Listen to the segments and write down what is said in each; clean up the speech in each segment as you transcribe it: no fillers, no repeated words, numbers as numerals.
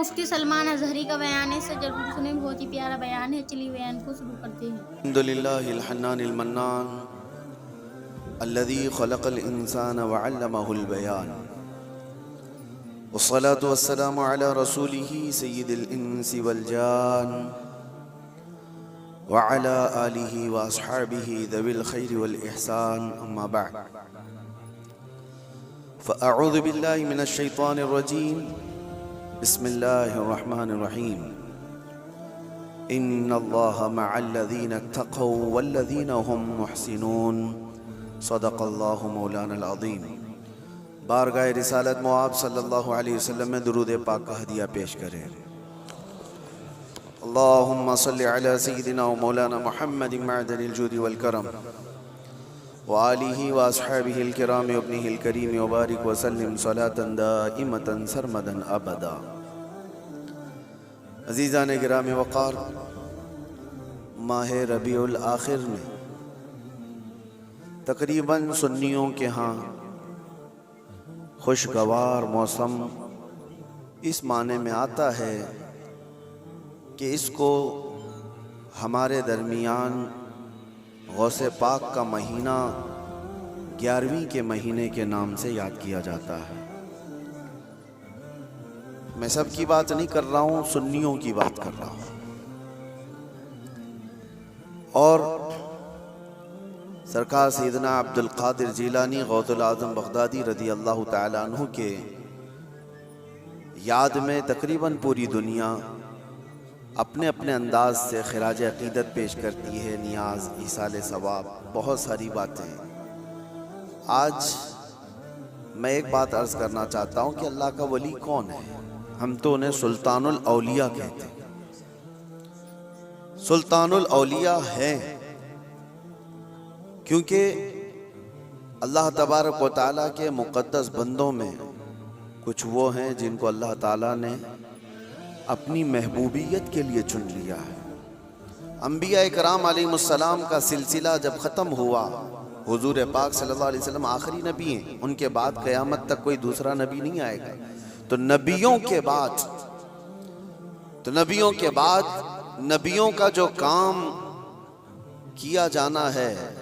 مفتی سلمان اظہری کا بیان ہے، ضرور سنیں، بہت ہی پیارا بیان ہے۔ چلیے بیان کو شروع کرتے ہیں۔ الحمدللہ الحنان المنان الذي خلق الانسان وعلمه البيان والصلاة والسلام على رسوله سيد الانس والجان وعلى آله واصحابه ذوي الخير والاحسان اما بعد فاعوذ بالله من الشيطان الرجيم بسم الله الرحمن الرحيم ان اللہ مع الذین اتقوا والذین هم محسنون صدق اللہ مولانا العظیم۔ بارگاہ رسالت مآب صلی اللہ علیہ وسلم میں درود پاک کا ہدیہ پیش کریں۔ اللہم صلی علی سیدنا و مولانا محمد معدن الجود والکرم وآلہ واصحابہ الکرام وابنہ الکریم وبارک وسلم صلاة دائمة سرمدا ابدا۔ عزیزان گرامی وقار، ماہ ربیع الاخر میں تقریباً سنیوں کے ہاں خوشگوار موسم اس معنی میں آتا ہے کہ اس کو ہمارے درمیان غوث پاک کا مہینہ 11ویں کے مہینے کے نام سے یاد کیا جاتا ہے۔ میں سب کی بات نہیں کر رہا ہوں، سنیوں کی بات کر رہا ہوں۔ اور سرکار سیدنا عبد القادر جیلانی غوث العظم بغدادی رضی اللہ تعالیٰ عنہ کے یاد میں تقریباً پوری دنیا اپنے اپنے انداز سے خراج عقیدت پیش کرتی ہے، نیاز، ایصال ثواب، بہت ساری باتیں۔ آج میں ایک بات عرض کرنا چاہتا ہوں کہ اللہ کا ولی کون ہے؟ ہم تو انہیں سلطان الاولیاء کہتے ہیں۔ سلطان الاولیاء ہیں کیونکہ اللہ تبارک و تعالیٰ کے مقدس بندوں میں کچھ وہ ہیں جن کو اللہ تعالیٰ نے اپنی محبوبیت کے لیے چن لیا ہے۔ انبیاء کرام علیہ السلام کا سلسلہ جب ختم ہوا، حضور پاک صلی اللہ علیہ وسلم آخری نبی ہیں، ان کے بعد قیامت تک کوئی دوسرا نبی نہیں آئے گا۔ تو نبیوں کے بعد نبیوں کا جو کام کیا جانا ہے،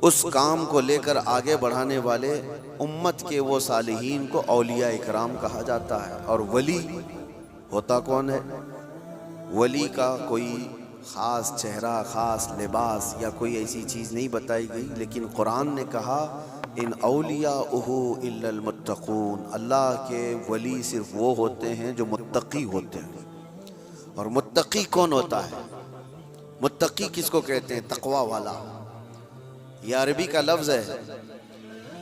اس کام کو لے کر آگے بڑھانے والے امت کے وہ صالحین کو اولیاء اکرام کہا جاتا ہے۔ اور ولی ہوتا کون ہے؟ ولی کا کوئی خاص چہرہ، خاص لباس یا کوئی ایسی چیز نہیں بتائی گئی، لیکن قرآن نے کہا ان اولیاءہ الا المتقون، اللہ کے ولی صرف وہ ہوتے ہیں جو متقی ہوتے ہیں۔ اور متقی کون ہوتا ہے؟ متقی کس کو کہتے ہیں؟ تقوی والا۔ یہ عربی کا لفظ ہے۔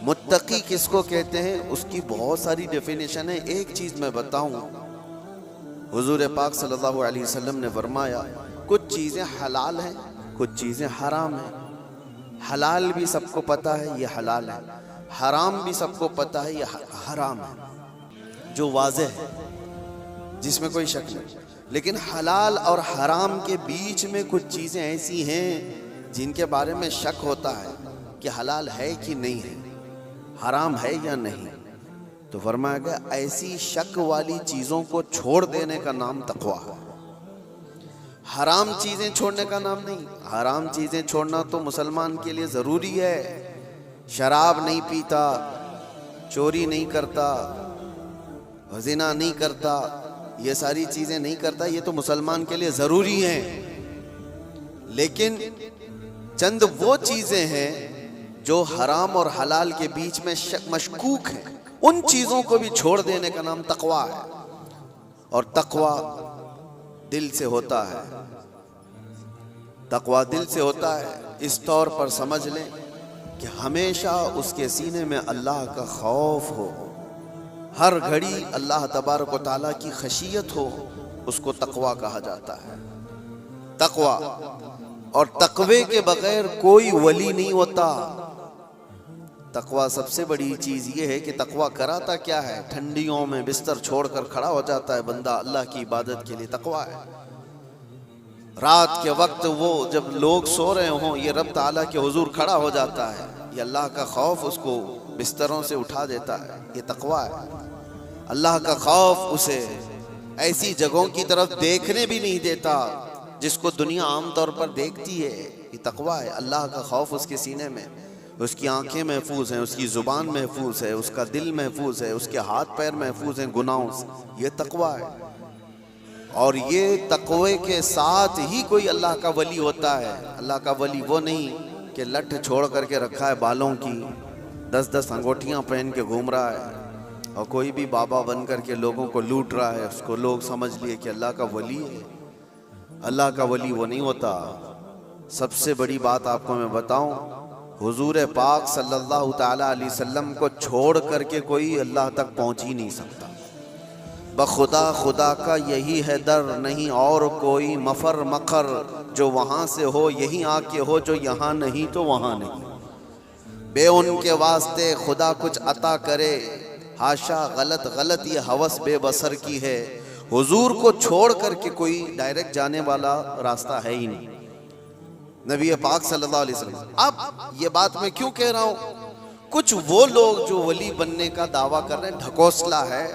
متقی کس کو کہتے ہیں؟ اس کی بہت ساری ڈیفینیشن ہے۔ ایک چیز میں بتاؤں، حضور پاک صلی اللہ علیہ وسلم نے فرمایا کچھ چیزیں حلال ہیں، کچھ چیزیں حرام ہیں۔ حلال بھی سب کو پتہ ہے یہ حلال ہے، حرام بھی سب کو پتہ ہے یہ حرام ہے، جو واضح ہے، جس میں کوئی شک نہیں۔ لیکن حلال اور حرام کے بیچ میں کچھ چیزیں ایسی ہیں جن کے بارے میں شک ہوتا ہے کہ حلال ہے کہ نہیں ہے، حرام ہے یا نہیں۔ تو فرمایا گیا ایسی شک والی چیزوں کو چھوڑ دینے کا نام تقویٰ ہے۔ حرام چیزیں چھوڑنے کا نام نہیں۔ حرام چیزیں چھوڑنا تو مسلمان کے لیے ضروری ہے۔ شراب نہیں پیتا، چوری نہیں کرتا، زنا نہیں کرتا، یہ ساری چیزیں نہیں کرتا، یہ تو مسلمان کے لیے ضروری ہیں۔ لیکن چند وہ چیزیں ہیں جو حرام اور حلال کے بیچ میں مشکوک ہیں، ان چیزوں کو بھی چھوڑ دینے کا نام تقویٰ ہے۔ اور تقویٰ دل سے ہوتا ہے، تقویٰ دل سے ہوتا ہے۔ اس طور پر سمجھ لیں کہ ہمیشہ اس کے سینے میں اللہ کا خوف ہو، ہر گھڑی اللہ تبارک و تعالیٰ کی خشیت ہو، اس کو تقویٰ کہا جاتا ہے۔ تقویٰ، اور تقوی کے بغیر کوئی ولی نہیں ہوتا۔ تقویٰ سب سے بڑی چیز یہ ہے کہ تقویٰ کراتا کیا ہے؟ ٹھنڈیوں میں بستر چھوڑ کر کھڑا ہو جاتا ہے بندہ اللہ کی عبادت کے لیے، تقویٰ ہے۔ رات کے وقت وہ جب لوگ سو رہے ہوں، یہ رب تعالیٰ کے حضور کھڑا ہو جاتا ہے، یہ اللہ کا خوف اس کو بستروں سے اٹھا دیتا ہے، یہ تقویٰ ہے۔ اللہ کا خوف اسے ایسی جگہوں کی طرف دیکھنے بھی نہیں دیتا جس کو دنیا عام طور پر دیکھتی ہے۔ یہ تقویٰ ہے، اللہ کا خوف اس کے سینے میں، اس کی آنکھیں محفوظ ہیں، اس کی زبان محفوظ ہے، اس کا دل محفوظ ہے، اس کے ہاتھ پیر محفوظ ہیں گناہوں سے۔ یہ تقویٰ ہے، اور یہ تقوی کے ساتھ ہی کوئی اللہ کا ولی ہوتا ہے۔ اللہ کا ولی وہ نہیں کہ لٹھ چھوڑ کر کے رکھا ہے بالوں کی، 10 انگوٹھیاں پہن کے گھوم رہا ہے، اور کوئی بھی بابا بن کر کے لوگوں کو لوٹ رہا ہے، اس کو لوگ سمجھ لیے کہ اللہ کا ولی ہے۔ اللہ کا ولی وہ نہیں ہوتا۔ سب سے بڑی بات آپ کو میں بتاؤں، حضور پاک صلی اللہ تعالیٰ علیہ وسلم کو چھوڑ کر کے کوئی اللہ تک پہنچ ہی نہیں سکتا۔ بخدا خدا کا یہی ہے در، نہیں اور کوئی مفر مقر، جو وہاں سے ہو یہیں آ کے ہو، جو یہاں نہیں تو وہاں نہیں۔ بے ان کے واسطے خدا کچھ عطا کرے، ہاشا غلط یہ ہوس بے بصر کی ہے۔ حضور کو چھوڑ کر کے کوئی ڈائریکٹ جانے والا راستہ ہے ہی نہیں، نبی پاک صلی اللہ علیہ وسلم۔ اب یہ بات میں کیوں کہہ رہا ہوں، کچھ وہ لوگ جو ولی بننے کا دعویٰ کر رہے ہیں، ڈھکوسلا ہے،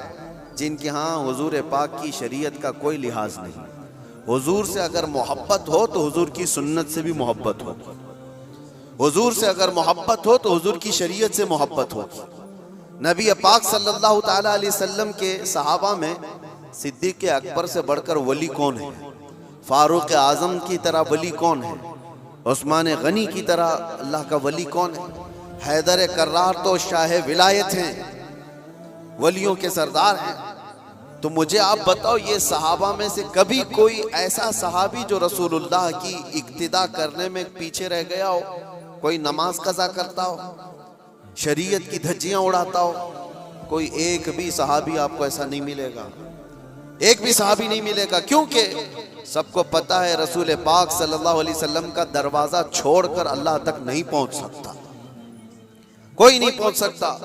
جن کے ہاں حضور پاک کی شریعت کا کوئی لحاظ نہیں۔ حضور سے اگر محبت ہو تو حضور کی سنت سے بھی محبت ہو، حضور سے اگر محبت ہو تو حضور کی شریعت سے محبت ہو۔ نبی پاک صلی اللہ تعالیٰ علیہ وسلم کے صحابہ میں صدیق اکبر سے بڑھ کر ولی کون ہے؟ فاروق اعظم کی طرح ولی کون ہے؟ عثمان غنی کی طرح اللہ کا ولی کون ہے؟ حیدر کرار تو شاہ ولایت ہیں، ولیوں کے سردار ہیں۔ تو مجھے آپ بتاؤ، یہ صحابہ میں سے کبھی کوئی ایسا صحابی جو رسول اللہ کی اقتداء کرنے میں پیچھے رہ گیا ہو، کوئی نماز قضا کرتا ہو، شریعت کی دھجیاں اڑاتا ہو؟ کوئی ایک بھی صحابی آپ کو ایسا نہیں ملے گا، ایک بھی صحابی نہیں ملے گا، کیونکہ سب کو پتہ ہے رسول پاک صلی اللہ علیہ وسلم کا دروازہ چھوڑ کر اللہ تک نہیں پہنچ سکتا، کوئی نہیں پہنچ سکتا۔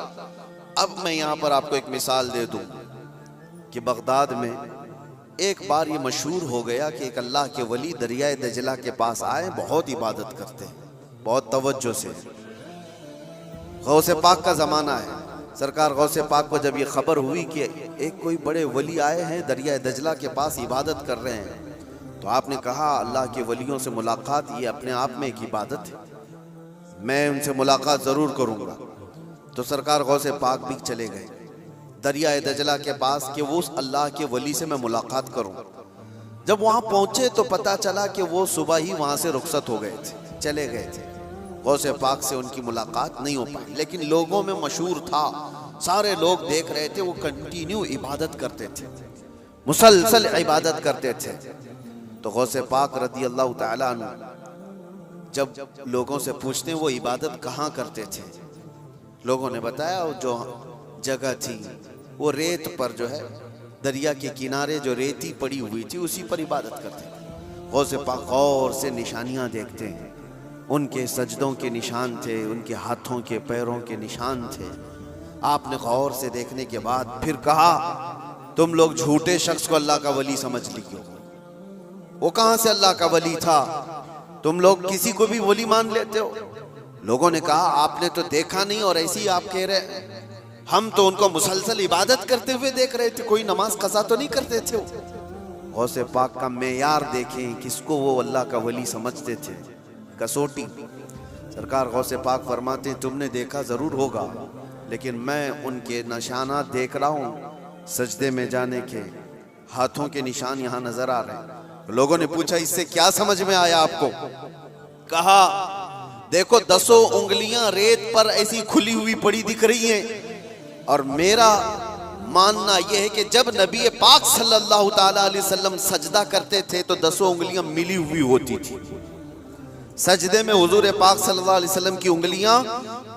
اب میں یہاں پر آپ کو ایک مثال دے دوں کہ بغداد میں ایک بار یہ مشہور ہو گیا کہ ایک اللہ کے ولی دریائے دجلہ کے پاس آئے، بہت عبادت کرتے ہیں، بہت توجہ سے۔ غوث پاک کا زمانہ ہے، سرکار غوث پاک کو جب یہ خبر ہوئی کہ ایک کوئی بڑے ولی آئے ہیں دریائے دجلہ کے پاس عبادت کر رہے ہیں، تو آپ نے کہا اللہ کے ولیوں سے ملاقات یہ اپنے آپ میں ایک عبادت ہے، میں ان سے ملاقات ضرور کروں گا۔ تو سرکار غوث پاک بھی چلے گئے دریائے دجلہ کے پاس کہ وہ اس اللہ کے ولی سے میں ملاقات کروں۔ جب وہاں پہنچے تو پتا چلا کہ وہ صبح ہی وہاں سے رخصت ہو گئے تھے، چلے گئے تھے، غوث پاک سے ان کی ملاقات نہیں ہو پائی۔ لیکن لوگوں میں مشہور تھا، سارے لوگ دیکھ رہے تھے، وہ کنٹینیو عبادت کرتے تھے، مسلسل عبادت کرتے تھے۔ تو غوث پاک رضی اللہ تعالیٰ عنہ جب لوگوں سے پوچھتے ہیں وہ عبادت کہاں کرتے تھے، لوگوں نے بتایا وہ جو جگہ تھی وہ ریت پر جو ہے دریا کے کنارے جو ریتی پڑی ہوئی تھی اسی پر عبادت کرتے تھے۔ غوث پاک غور سے نشانیاں دیکھتے ہیں، ان کے سجدوں کے نشان تھے، ان کے ہاتھوں کے پیروں کے نشان تھے۔ آپ نے غور سے دیکھنے کے بعد پھر کہا تم لوگ جھوٹے شخص کو اللہ کا ولی سمجھ لیے ہو، وہ کہاں سے اللہ کا ولی تھا، تم لوگ کسی کو بھی ولی مان لیتے ہو۔ لوگوں نے کہا آپ نے تو دیکھا نہیں اور ایسے ہی آپ کہہ رہے، ہم تو ان کو مسلسل عبادت کرتے ہوئے دیکھ رہے تھے، کوئی نماز قضا تو نہیں کرتے تھے۔ غوث پاک کا معیار دیکھیں کس کو وہ اللہ کا ولی سمجھتے تھے، کسوٹی۔ سرکار غوث پاک فرماتے ہیں تم نے دیکھا ضرور ہوگا، لیکن میں ان کے نشانات دیکھ رہا ہوں، سجدے میں جانے کے، ہاتھوں کے نشان یہاں نظر آ رہے ہیں۔ لوگوں نے پوچھا اس سے کیا سمجھ میں آیا آپ کو؟ کہا دیکھو 10 انگلیاں ریت پر ایسی کھلی ہوئی پڑی دکھ رہی ہیں، اور میرا ماننا یہ ہے کہ جب نبی پاک صلی اللہ تعالیٰ علیہ وسلم سجدہ کرتے تھے تو 10 انگلیاں ملی ہوئی ہوتی تھی، سجدے میں حضور پاک صلی اللہ علیہ وسلم کی انگلیاں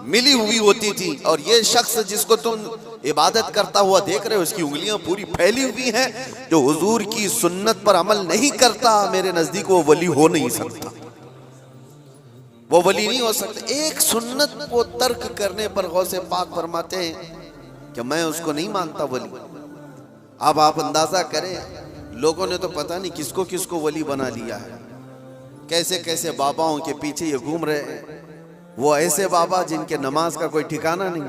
ملی ہوئی ہوتی تھی، اور یہ شخص جس کو تم عبادت کرتا ہوا دیکھ رہے ہو اس کی انگلیاں پوری پھیلی ہوئی ہیں، جو حضور کی سنت پر عمل نہیں کرتا میرے نزدیک وہ ولی ہو نہیں سکتا، وہ ولی نہیں ہو سکتا۔ ایک سنت کو ترک کرنے پر غوث پاک فرماتے ہیں کہ میں اس کو نہیں مانتا ولی۔ اب آپ اندازہ کریں لوگوں نے تو پتہ نہیں کس کو ولی بنا لیا ہے، کیسے کیسے باباؤں کے پیچھے یہ گھوم رہے ہیں، وہ ایسے بابا جن کے نماز کا کوئی ٹھکانہ نہیں،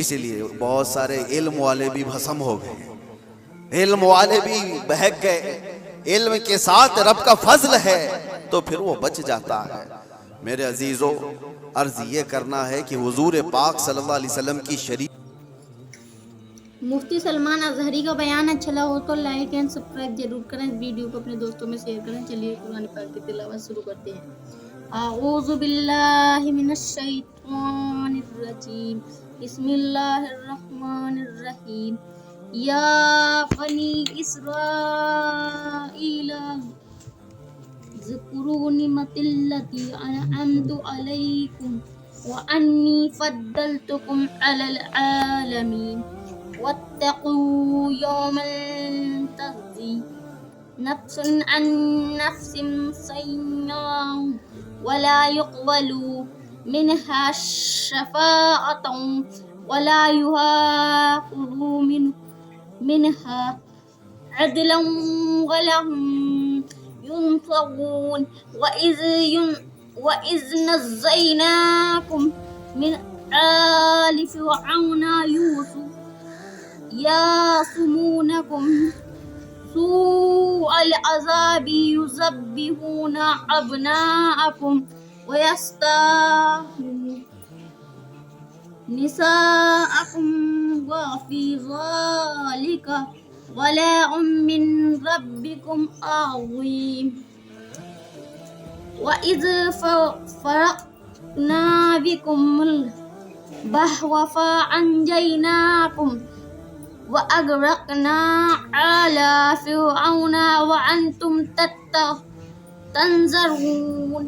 اسی لیے بہت سارے علم والے بھی بھسم ہو گئے، علم والے بھی بہک گئے۔ علم کے ساتھ رب کا فضل ہے تو پھر وہ بچ جاتا ہے۔ میرے عزیزو، عرض یہ کرنا ہے کہ حضور پاک صلی اللہ علیہ وسلم کی شریعت مفتی سلمان اظہری کا بیان اچھا لگا ہو تو لائک اینڈ سبسکرائب ضرور کریں، اس ویڈیو کو اپنے دوستوں میں شیئر کریں۔ چلیے قرآن پاک کی تلاوت شروع کرتے ہیں۔ اعوذ باللہ من الشیطان الرجیم، بسم اللہ الرحمن الرحیم۔ یا بنی اسرائیل اذکروا نعمتی التی انعمت علیکم وانی فضلتکم علی العالمین واتقوا یوما تجزی نفس عن نفس شیئا ولا يقبل منها شفاعة ولا يؤخذ منها عدلا ولهم ينصرون وإذ نجيناكم من آل فرعون يصومونكم سوء العذاب يذبحون أبناءكم ويستحيون نساءكم وفي ذلك بلاء من ربكم عظيم وإذ فرقنا بكم البحر فأنجيناكم وأغرقنا آل فرعون وأنتم تنظرون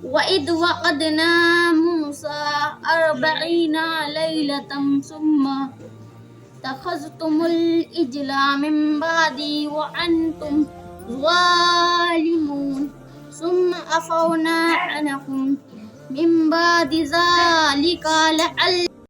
وإذ وعدنا موسى 40 ليلة ثم اتخذتم العجل من بعدي وأنتم ظالمون ثم عفونا عنكم من بعد ذلك لعلكم